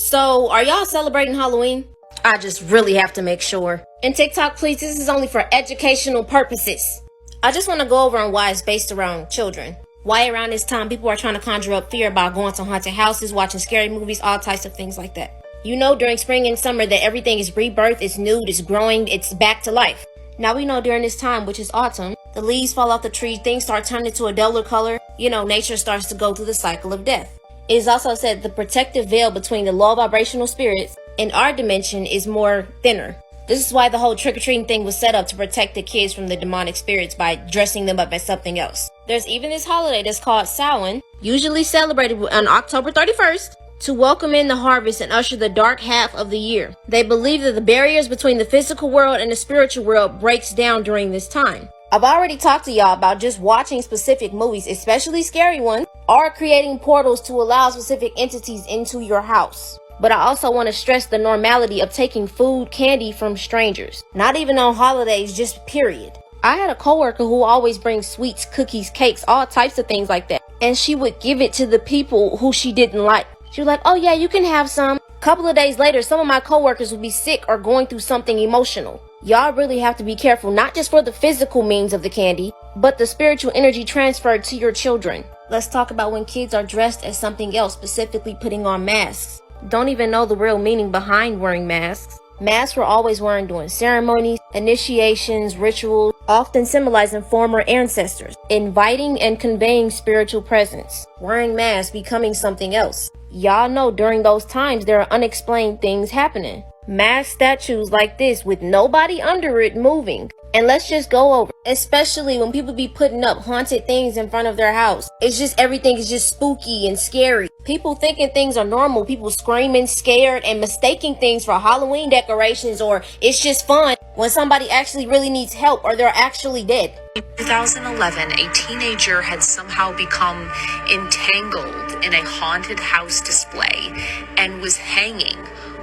So, are y'all celebrating Halloween? I just really have to make sure. And TikTok, please, this is only for educational purposes. I just want to go over on why it's based around children. Why around this time people are trying to conjure up fear by going to haunted houses, watching scary movies, all types of things like that. You know during spring and summer that everything is rebirth, it's new, it's growing, it's back to life. Now we know during this time, which is autumn, the leaves fall off the tree, things start turning to a duller color. You know, nature starts to go through the cycle of death. It is also said the protective veil between the low vibrational spirits and our dimension is more thinner. This is why the whole trick-or-treating thing was set up to protect the kids from the demonic spirits by dressing them up as something else. There's even this holiday that's called Samhain, usually celebrated on October 31st, to welcome in the harvest and usher the dark half of the year. They believe that the barriers between the physical world and the spiritual world breaks down during this time. I've already talked to y'all about just watching specific movies, especially scary ones, or creating portals to allow specific entities into your house. But I also want to stress the normality of taking food, candy from strangers. Not even on holidays, just period. I had a coworker who always brings sweets, cookies, cakes, all types of things like that. And she would give it to the people who she didn't like. She was like, oh yeah, you can have some. A couple of days later, some of my coworkers would be sick or going through something emotional. Y'all really have to be careful, not just for the physical means of the candy, but the spiritual energy transferred to your children. Let's talk about when kids are dressed as something else, specifically putting on masks. Don't even know the real meaning behind wearing masks. Masks were always worn during ceremonies, initiations, rituals, often symbolizing former ancestors, inviting and conveying spiritual presence. Wearing masks becoming something else. Y'all know during those times there are unexplained things happening. Masked statues like this with nobody under it moving. And let's just go over, especially when people be putting up haunted things in front of their house. It's just everything is just spooky and scary. People thinking things are normal, people screaming, scared, and mistaking things for Halloween decorations, or it's just fun when somebody actually really needs help or they're actually dead. In 2011, a teenager had somehow become entangled in a haunted house display and was hanging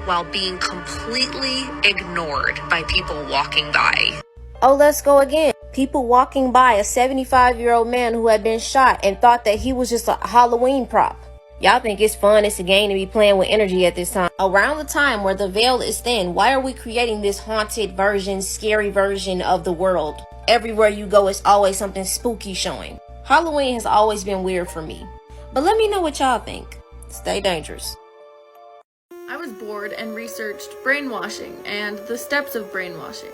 while being completely ignored by people walking by. Oh, let's go again. People walking by a 75-year-old man who had been shot and thought that he was just a Halloween prop. Y'all think it's fun, it's a game to be playing with energy at this time. Around the time where the veil is thin, why are we creating this haunted version, scary version of the world? Everywhere you go, it's always something spooky showing. Halloween has always been weird for me. But let me know what y'all think. Stay dangerous. I was bored and researched brainwashing and the steps of brainwashing.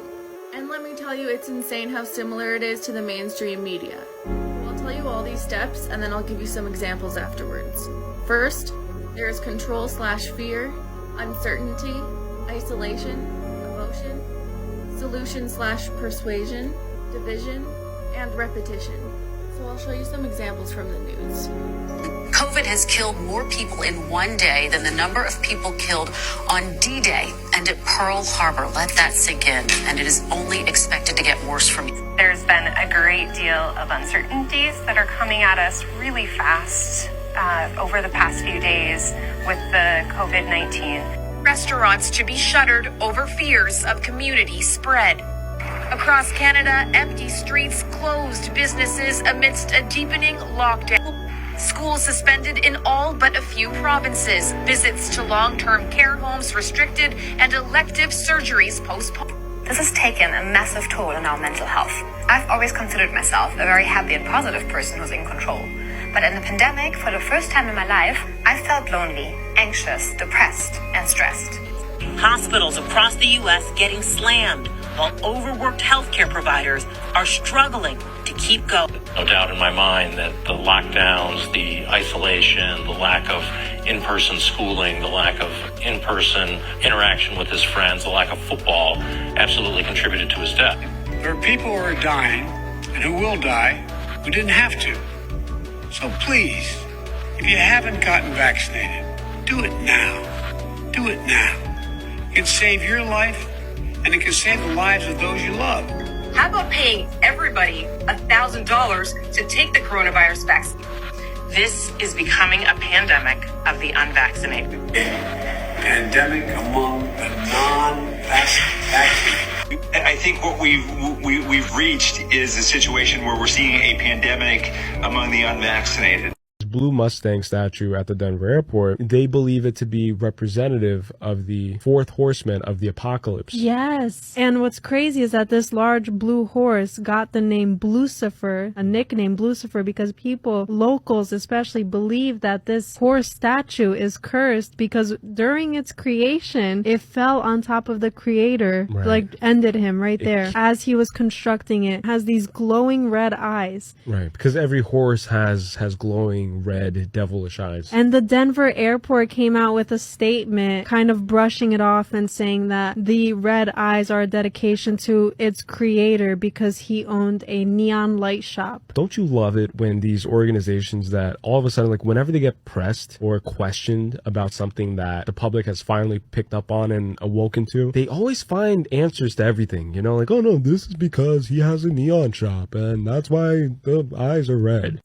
And let me tell you, it's insane how similar it is to the mainstream media. I'll tell you all these steps and then I'll give you some examples afterwards. First, there's control/fear, uncertainty, isolation, emotion, solution/persuasion, division, and repetition. So I'll show you some examples from the news. COVID has killed more people in one day than the number of people killed on D-Day and at Pearl Harbor. Let that sink in, and it is only expected to get worse from here. There's been a great deal of uncertainties that are coming at us really fast over the past few days with the COVID-19. Restaurants to be shuttered over fears of community spread. Across Canada, empty streets, closed businesses amidst a deepening lockdown. Schools suspended in all but a few provinces. Visits to long-term care homes restricted and elective surgeries postponed. This has taken a massive toll on our mental health. I've always considered myself a very happy and positive person who's in control. But in the pandemic, for the first time in my life, I felt lonely, anxious, depressed, and stressed. Hospitals across the U.S. getting slammed, while overworked healthcare providers are struggling to keep going. No doubt in my mind that the lockdowns, the isolation, the lack of in-person schooling, the lack of in-person interaction with his friends, the lack of football absolutely contributed to his death. There are people who are dying and who will die who didn't have to. So please, if you haven't gotten vaccinated, do it now. Do it now. It can save your life and it can save the lives of those you love. How about paying everybody $1,000 to take the coronavirus vaccine? This is becoming a pandemic of the unvaccinated. Pandemic among the non-vaccinated. I think what we've reached is a situation where we're seeing a pandemic among the unvaccinated. blue Mustang statue at the Denver airport, they believe it to be representative of the fourth horseman of the apocalypse. Yes. And what's crazy is that this large blue horse got the name Blucifer, a nickname Blucifer, because people, locals especially, believe that this horse statue is cursed because during its creation, it fell on top of the creator, like ended him right there. As he was constructing it, has these glowing red eyes. Right, because every horse has glowing red devilish eyes. And the Denver airport came out with a statement kind of brushing it off and saying that the red eyes are a dedication to its creator because he owned a neon light shop. Don't you love it when these organizations that all of a sudden, like whenever they get pressed or questioned about something that the public has finally picked up on and awoken to, they always find answers to everything, you know, like, oh no, this is because he has a neon shop and that's why the eyes are red.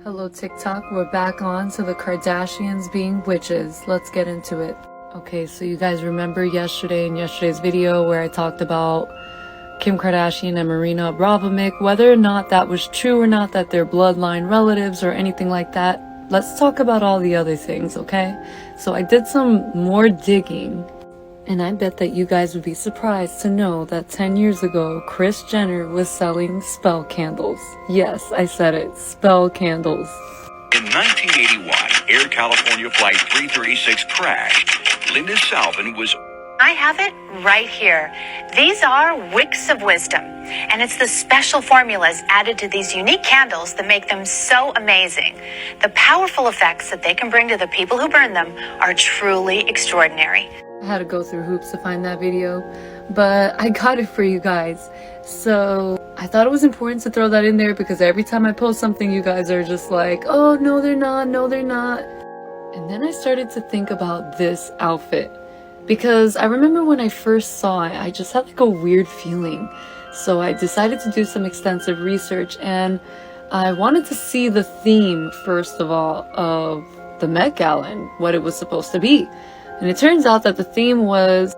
Hello TikTok, we're back on to the Kardashians being witches. Let's get into it. Okay, so you guys remember yesterday in yesterday's video where I talked about Kim Kardashian and Marina Abramovic, whether or not that was true or not, that they're bloodline relatives or anything like that. Let's talk about all the other things, okay? So I did some more digging, and I bet that you guys would be surprised to know that 10 years ago, Kris Jenner was selling spell candles. Yes, I said it, spell candles. In 1981, Air California Flight 336 crashed. Linda Salvin was... I have it right here. These are wicks of wisdom, and it's the special formulas added to these unique candles that make them so amazing. The powerful effects that they can bring to the people who burn them are truly extraordinary. I had to go through hoops to find that video, but I got it for you guys. So I thought it was important to throw that in there because every time I post something, you guys are just like, oh, no, they're not. No, they're not. And then I started to think about this outfit. Because I remember when I first saw it, I just had like a weird feeling. So I decided to do some extensive research, and I wanted to see the theme, first of all, of the Met Gala and what it was supposed to be. And it turns out that the theme was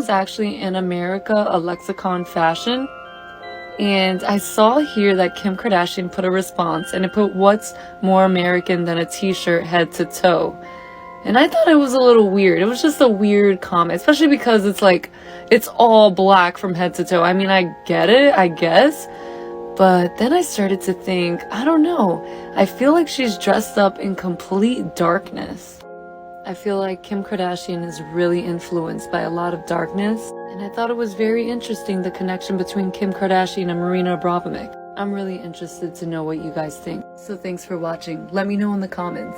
actually in America, a lexicon fashion. And I saw here that Kim Kardashian put a response, and it put, what's more American than a t-shirt head to toe? And I thought it was a little weird. It was just a weird comment, especially because it's like, it's all black from head to toe. I mean, I get it, I guess. But then I started to think, I don't know. I feel like she's dressed up in complete darkness. I feel like Kim Kardashian is really influenced by a lot of darkness. And I thought it was very interesting, the connection between Kim Kardashian and Marina Abramovic. I'm really interested to know what you guys think. So thanks for watching. Let me know in the comments.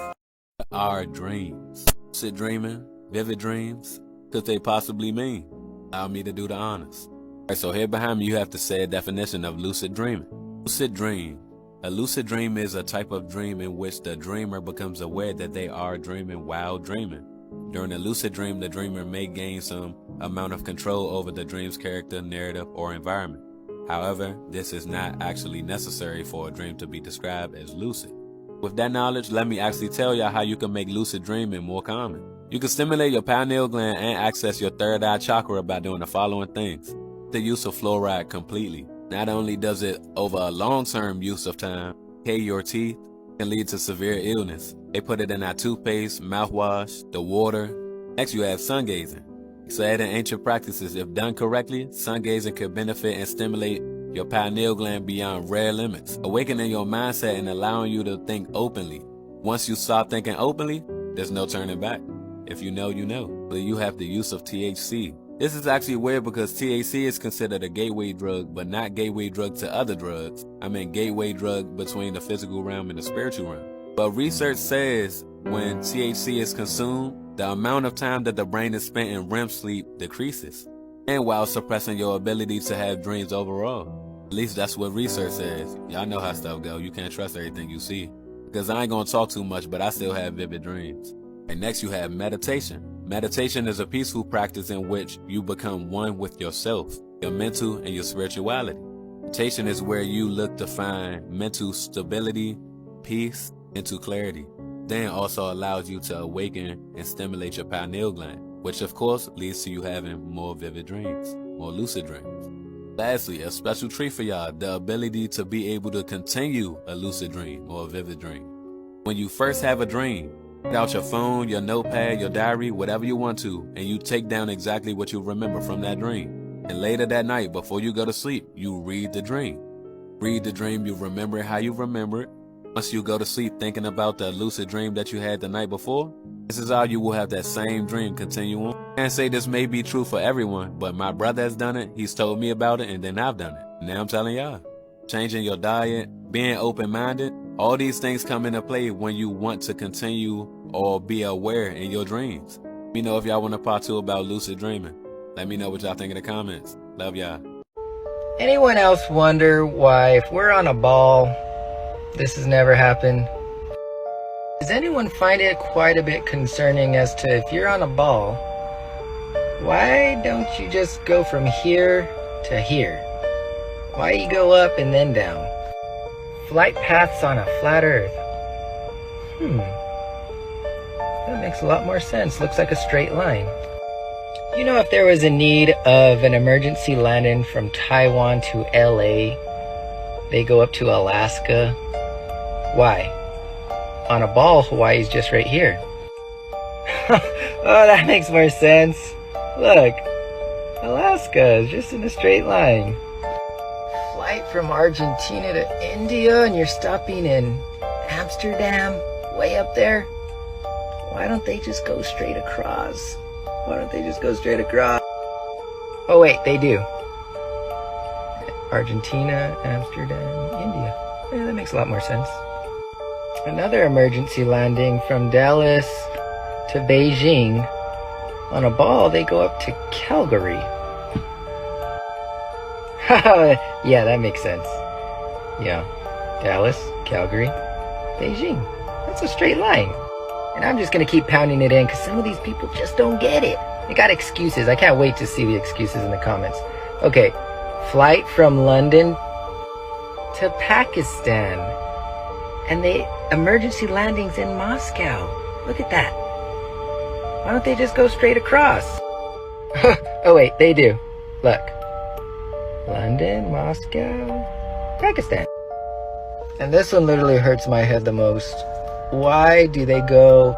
Our dreams. Lucid dreaming, vivid dreams, could they possibly mean? Allow me to do the honors. Alright, so here behind me you have to say a definition of lucid dreaming. Lucid dream. A lucid dream is a type of dream in which the dreamer becomes aware that they are dreaming while dreaming. During a lucid dream, the dreamer may gain some amount of control over the dream's character, narrative, or environment. However, this is not actually necessary for a dream to be described as lucid. With that knowledge, let me actually tell y'all how you can make lucid dreaming more common. You can stimulate your pineal gland and access your third eye chakra by doing the following things. The use of fluoride completely. Not only does it, over a long-term use of time, decay your teeth, can lead to severe illness. They put it in our toothpaste, mouthwash, the water. Next, you have sun gazing. So in ancient practices, if done correctly, sun gazing could benefit and stimulate your pineal gland beyond rare limits, awakening your mindset and allowing you to think openly. Once you stop thinking openly, there's no turning back. If you know, you know. But you have the use of THC. This is actually weird because THC is considered a gateway drug, but not gateway drug to other drugs. I mean gateway drug between the physical realm and the spiritual realm. But research says when THC is consumed, the amount of time that the brain is spent in REM sleep decreases, and while suppressing your ability to have dreams overall. At least that's what research says. Y'all know how stuff go. You can't trust everything you see. Because I ain't gonna talk too much, but I still have vivid dreams. And next you have meditation. Meditation is a peaceful practice in which you become one with yourself, your mental and your spirituality. Meditation is where you look to find mental stability, peace, mental clarity. Then also allows you to awaken and stimulate your pineal gland, which of course leads to you having more vivid dreams, more lucid dreams. Lastly, a special treat for y'all, the ability to be able to continue a lucid dream or a vivid dream. When you first have a dream, get out your phone, your notepad, your diary, whatever you want to, and you take down exactly what you remember from that dream. And later that night, before you go to sleep, you read the dream. Read the dream, you remember it how you remember it. Once you go to sleep thinking about the lucid dream that you had the night before, this is how you will have that same dream continue on. I can't say this may be true for everyone, but my brother has done it, he's told me about it, and then I've done it. Now I'm telling y'all. Changing your diet, being open-minded, all these things come into play when you want to continue or be aware in your dreams. Let me know if y'all want a part 2 about lucid dreaming. Let me know what y'all think in the comments. Love y'all. Anyone else wonder why if we're on a ball, this has never happened? Does anyone find it quite a bit concerning as to if you're on a ball, why don't you just go from here to here? Why you go up and then down? Flight paths on a flat earth. That makes a lot more sense. Looks like a straight line. You know, if there was a need of an emergency landing from Taiwan to LA, they go up to Alaska. Why? On a ball, Hawaii's just right here. Oh, that makes more sense. Look, Alaska is just in a straight line. Flight from Argentina to India and you're stopping in Amsterdam, way up there. Why don't they just go straight across? Why don't they just go straight across? Oh wait, they do. Argentina, Amsterdam, India. Yeah, that makes a lot more sense. Another emergency landing from Dallas to Beijing. On a ball, they go up to Calgary. Yeah, that makes sense. Yeah, Dallas, Calgary, Beijing. That's a straight line. And I'm just gonna keep pounding it in because some of these people just don't get it. They got excuses. I can't wait to see the excuses in the comments. Okay, flight from London to Pakistan. And the emergency landings in Moscow. Look at that. Why don't they just go straight across? Oh wait, they do. Look. London, Moscow, Pakistan. And this one literally hurts my head the most. Why do they go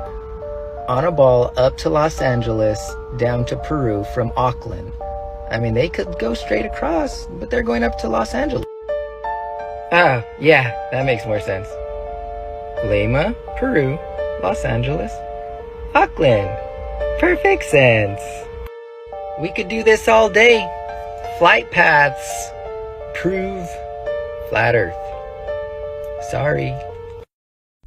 on a ball up to Los Angeles, down to Peru from Auckland? I mean, they could go straight across, but they're going up to Los Angeles. Ah, yeah, that makes more sense. Lima, Peru, Los Angeles, Auckland. Perfect sense. We could do this all day. Flight paths prove flat Earth. Sorry.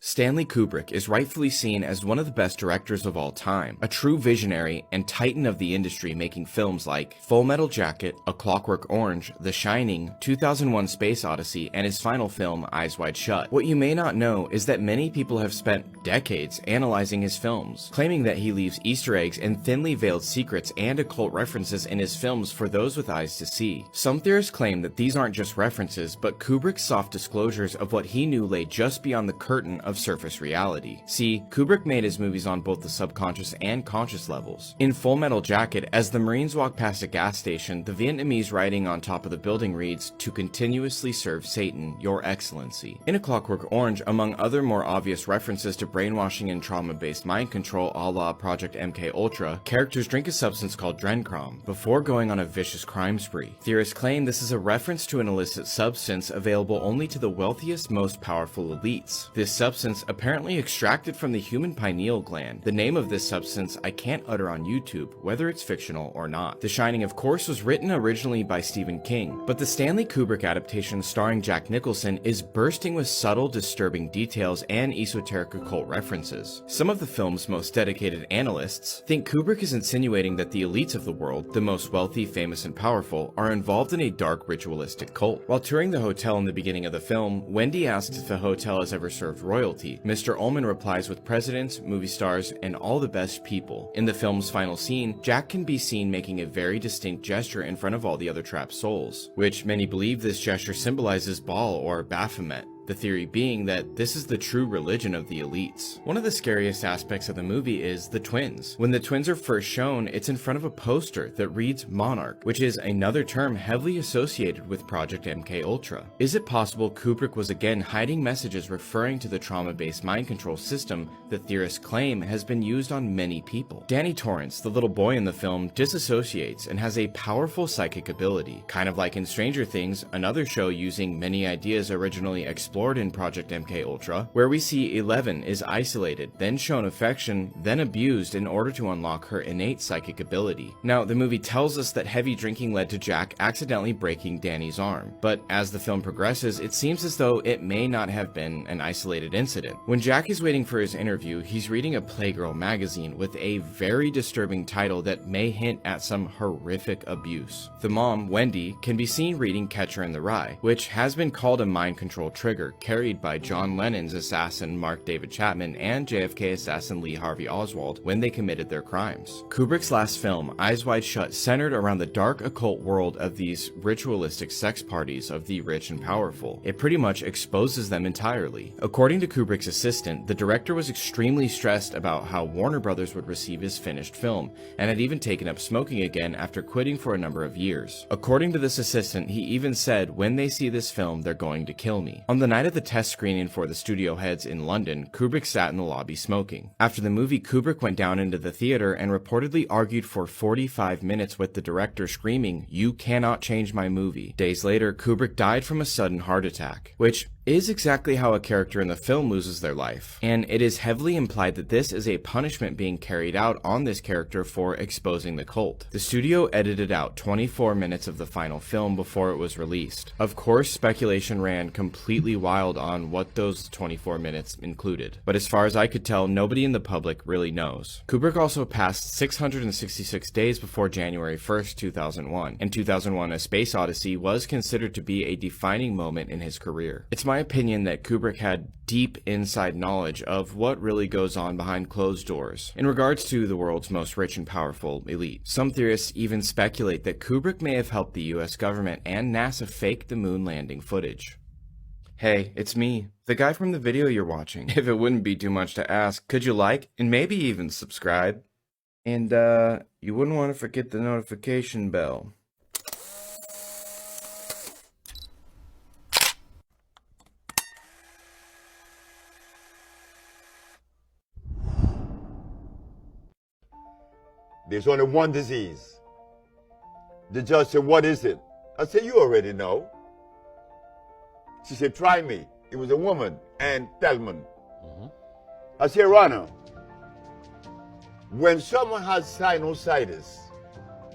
Stanley Kubrick is rightfully seen as one of the best directors of all time, a true visionary and titan of the industry, making films like Full Metal Jacket, A Clockwork Orange, The Shining, 2001: Space Odyssey, and his final film, Eyes Wide Shut. What you may not know is that many people have spent decades analyzing his films, claiming that he leaves Easter eggs and thinly veiled secrets and occult references in his films for those with eyes to see. Some theorists claim that these aren't just references, but Kubrick's soft disclosures of what he knew lay just beyond the curtain of surface reality. See, Kubrick made his movies on both the subconscious and conscious levels. In Full Metal Jacket, as the Marines walk past a gas station, the Vietnamese writing on top of the building reads, "To continuously serve Satan, Your Excellency." In A Clockwork Orange, among other more obvious references to brainwashing and trauma-based mind control a la Project MK Ultra, characters drink a substance called Drencrom before going on a vicious crime spree. Theorists claim this is a reference to an illicit substance available only to the wealthiest, most powerful elites. This substance apparently extracted from the human pineal gland. The name of this substance I can't utter on YouTube, whether it's fictional or not. The Shining, of course, was written originally by Stephen King, but the Stanley Kubrick adaptation starring Jack Nicholson is bursting with subtle, disturbing details and esoteric occult references. Some of the film's most dedicated analysts think Kubrick is insinuating that the elites of the world, the most wealthy, famous, and powerful, are involved in a dark, ritualistic cult. While touring the hotel in the beginning of the film, Wendy asks if the hotel has ever served royalty. Mr. Ullman replies with presidents, movie stars, and all the best people. In the film's final scene, Jack can be seen making a very distinct gesture in front of all the other trapped souls, which many believe this gesture symbolizes Baal or Baphomet. The theory being that this is the true religion of the elites. One of the scariest aspects of the movie is the twins. When the twins are first shown, it's in front of a poster that reads Monarch, which is another term heavily associated with Project MKUltra. Is it possible Kubrick was again hiding messages referring to the trauma-based mind control system that theorists claim has been used on many people? Danny Torrance, the little boy in the film, disassociates and has a powerful psychic ability, kind of like in Stranger Things, another show using many ideas originally explored in Project MKUltra, where we see Eleven is isolated, then shown affection, then abused in order to unlock her innate psychic ability. Now, the movie tells us that heavy drinking led to Jack accidentally breaking Danny's arm, but as the film progresses, it seems as though it may not have been an isolated incident. When Jack is waiting for his interview, he's reading a Playgirl magazine with a very disturbing title that may hint at some horrific abuse. The mom, Wendy, can be seen reading Catcher in the Rye, which has been called a mind control trigger carried by John Lennon's assassin Mark David Chapman and JFK assassin Lee Harvey Oswald when they committed their crimes. Kubrick's last film, Eyes Wide Shut, centered around the dark occult world of these ritualistic sex parties of the rich and powerful. It pretty much exposes them entirely. According to Kubrick's assistant, the director was extremely stressed about how Warner Brothers would receive his finished film, and had even taken up smoking again after quitting for a number of years. According to this assistant, he even said, "When they see this film, they're going to kill me." On the night of the test screening for the studio heads in London, Kubrick sat in the lobby smoking. After the movie, Kubrick went down into the theater and reportedly argued for 45 minutes with the director, screaming, "You cannot change my movie." Days later, Kubrick died from a sudden heart attack, which is exactly how a character in the film loses their life, and it is heavily implied that this is a punishment being carried out on this character for exposing the cult. The studio edited out 24 minutes of the final film before it was released. Of course, speculation ran completely wild on what those 24 minutes included, but as far as I could tell, nobody in the public really knows. Kubrick also passed 666 days before January 1st, 2001, and 2001: A Space Odyssey was considered to be a defining moment in his career. It's my opinion that Kubrick had deep inside knowledge of what really goes on behind closed doors in regards to the world's most rich and powerful elite. Some theorists even speculate that Kubrick may have helped the US government and NASA fake the moon landing footage. Hey, it's me, the guy from the video you're watching. If it wouldn't be too much to ask, could you like and maybe even subscribe? And you wouldn't want to forget the notification bell. There's only one disease. The judge said, "What is it?" I said, "You already know." She said, "Try me." It was a woman, Ann Thelman. I said, "Your Honor, when someone has sinusitis,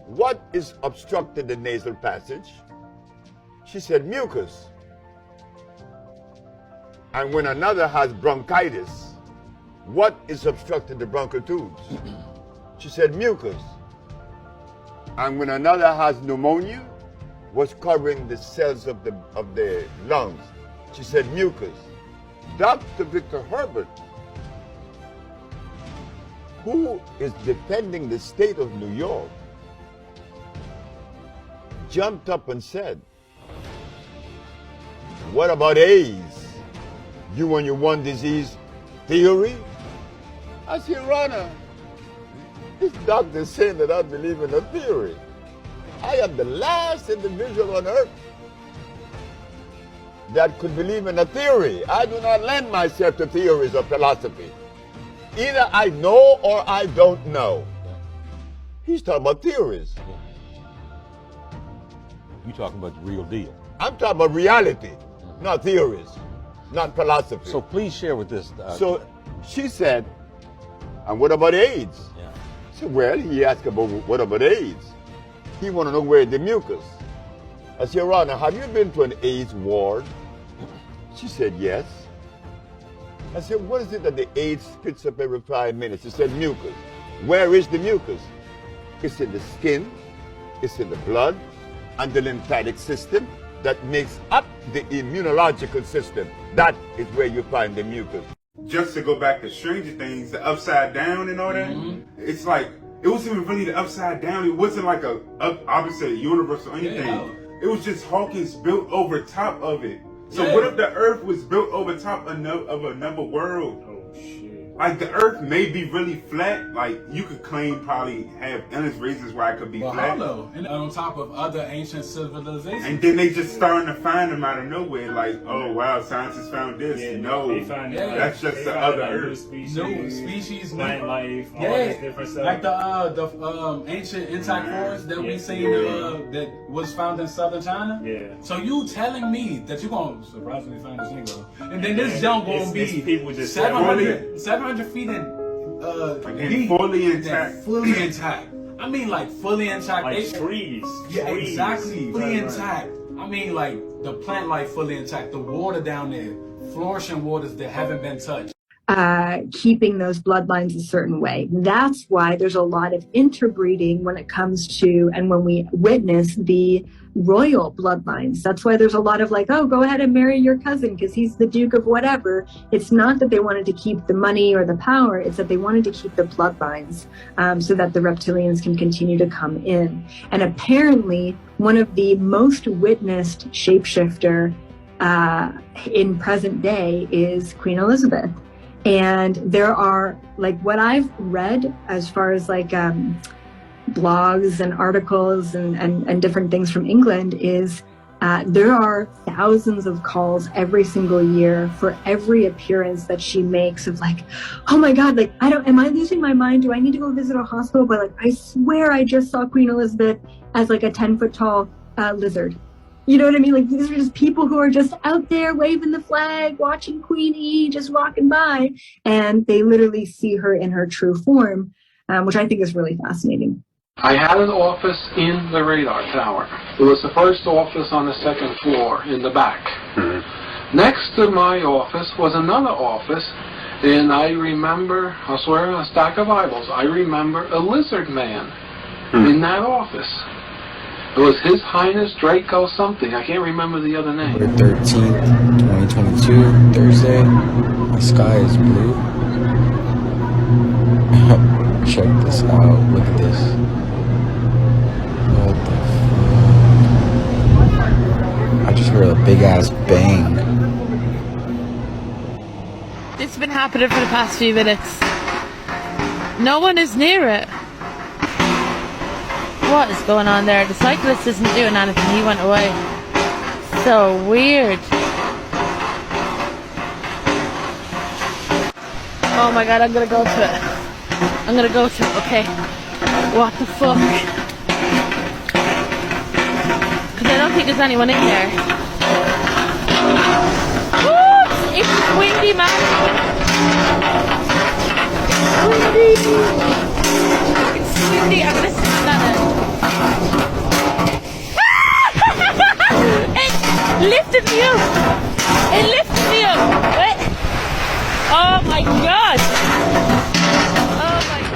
what is obstructing the nasal passage?" She said, "Mucus." And when another has bronchitis, what is obstructing the bronchial tubes? She said, "Mucus." And when another has pneumonia, what's covering the cells of the lungs? She said, "Mucus." Dr. Victor Herbert, who is defending the state of New York, jumped up and said, "What about AIDS? You and your one disease theory?" I said, "Your Honor, this doctor is saying that I believe in a theory. I am the last individual on earth that could believe in a theory. I do not lend myself to theories or philosophy. Either I know or I don't know." He's talking about theories. You're talking about the real deal. I'm talking about reality, not theories, not philosophy. So please share with us. So she said, "And what about AIDS?" I said, "Well," he asked about what about AIDS. He want to know where the mucus. I said, "Your Honor, have you been to an AIDS ward?" She said, "Yes." I said, "What is it that the AIDS spits up every 5 minutes?" She said, "Mucus." Where is the mucus? It's in the skin, it's in the blood, and the lymphatic system that makes up the immunological system. That is where you find the mucus. Just to go back to Stranger Things, the upside down and all that, it's like, it wasn't even really the upside down. It wasn't like a opposite universe or anything. It was just Hawkins built over top of it. So what if the Earth was built over top of another world? Oh shit. Like the Earth may be really flat. Like you could claim probably have endless reasons why it could be flat. Hello, and on top of other ancient civilizations. And then they just starting to find them out of nowhere. Like, oh wow, scientists found this. Yeah, No, they find that's just the other Earth. New species, plant life, all this different stuff. Like the ancient intact forest that we seen that was found in southern China. Yeah. So you telling me that you're gonna surprisingly find this Negro, and then this junk gonna be people just 700 feet in deep, fully intact. Fully intact. I mean, like fully intact. Like trees. Yeah, trees. exactly. Fully intact. I mean, like the plant life fully intact. The water down there, flourishing waters that haven't been touched. Keeping those bloodlines a certain way. That's why there's a lot of interbreeding when it comes to, and when we witness the royal bloodlines. That's why there's a lot of like, oh, go ahead and marry your cousin because he's the Duke of whatever. It's not that they wanted to keep the money or the power, it's that they wanted to keep the bloodlines so that the reptilians can continue to come in. And apparently, one of the most witnessed shapeshifter in present day is Queen Elizabeth. And there are, like, what I've read as far as like blogs and articles and different things from England is there are thousands of calls every single year for every appearance that she makes of like, oh my God, like, am I losing my mind? Do I need to go visit a hospital? But like, I swear I just saw Queen Elizabeth as like a 10-foot tall lizard. You know what I mean? Like, these are just people who are just out there waving the flag, watching Queenie, just walking by, and they literally see her in her true form, which I think is really fascinating. I had an office in the radar tower. It was the first office on the second floor in the back. Mm-hmm. Next to my office was another office, and I remember, I swear, a stack of Bibles, I remember a lizard man in that office. It was His Highness Draco something. I can't remember the other name. November 13th, 2022, Thursday. My sky is blue. Check this out. Look at this. What the fuck? I just heard a big ass bang. It's been happening for the past few minutes. No one is near it. What is going on there? The cyclist isn't doing anything. He went away. So weird. Oh my God, I'm gonna go to it. I'm gonna go to it, okay. What the fuck? Because I don't think there's anyone in there. Woo! It's windy, man. Windy. It's windy. I'm gonna stand on it. It lifted me up. It lifted me up. Wait. Oh my God. Oh my God.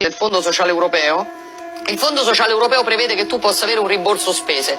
Il Fondo Sociale Europeo. Il Fondo Sociale Europeo prevede che tu possa avere un rimborso spese.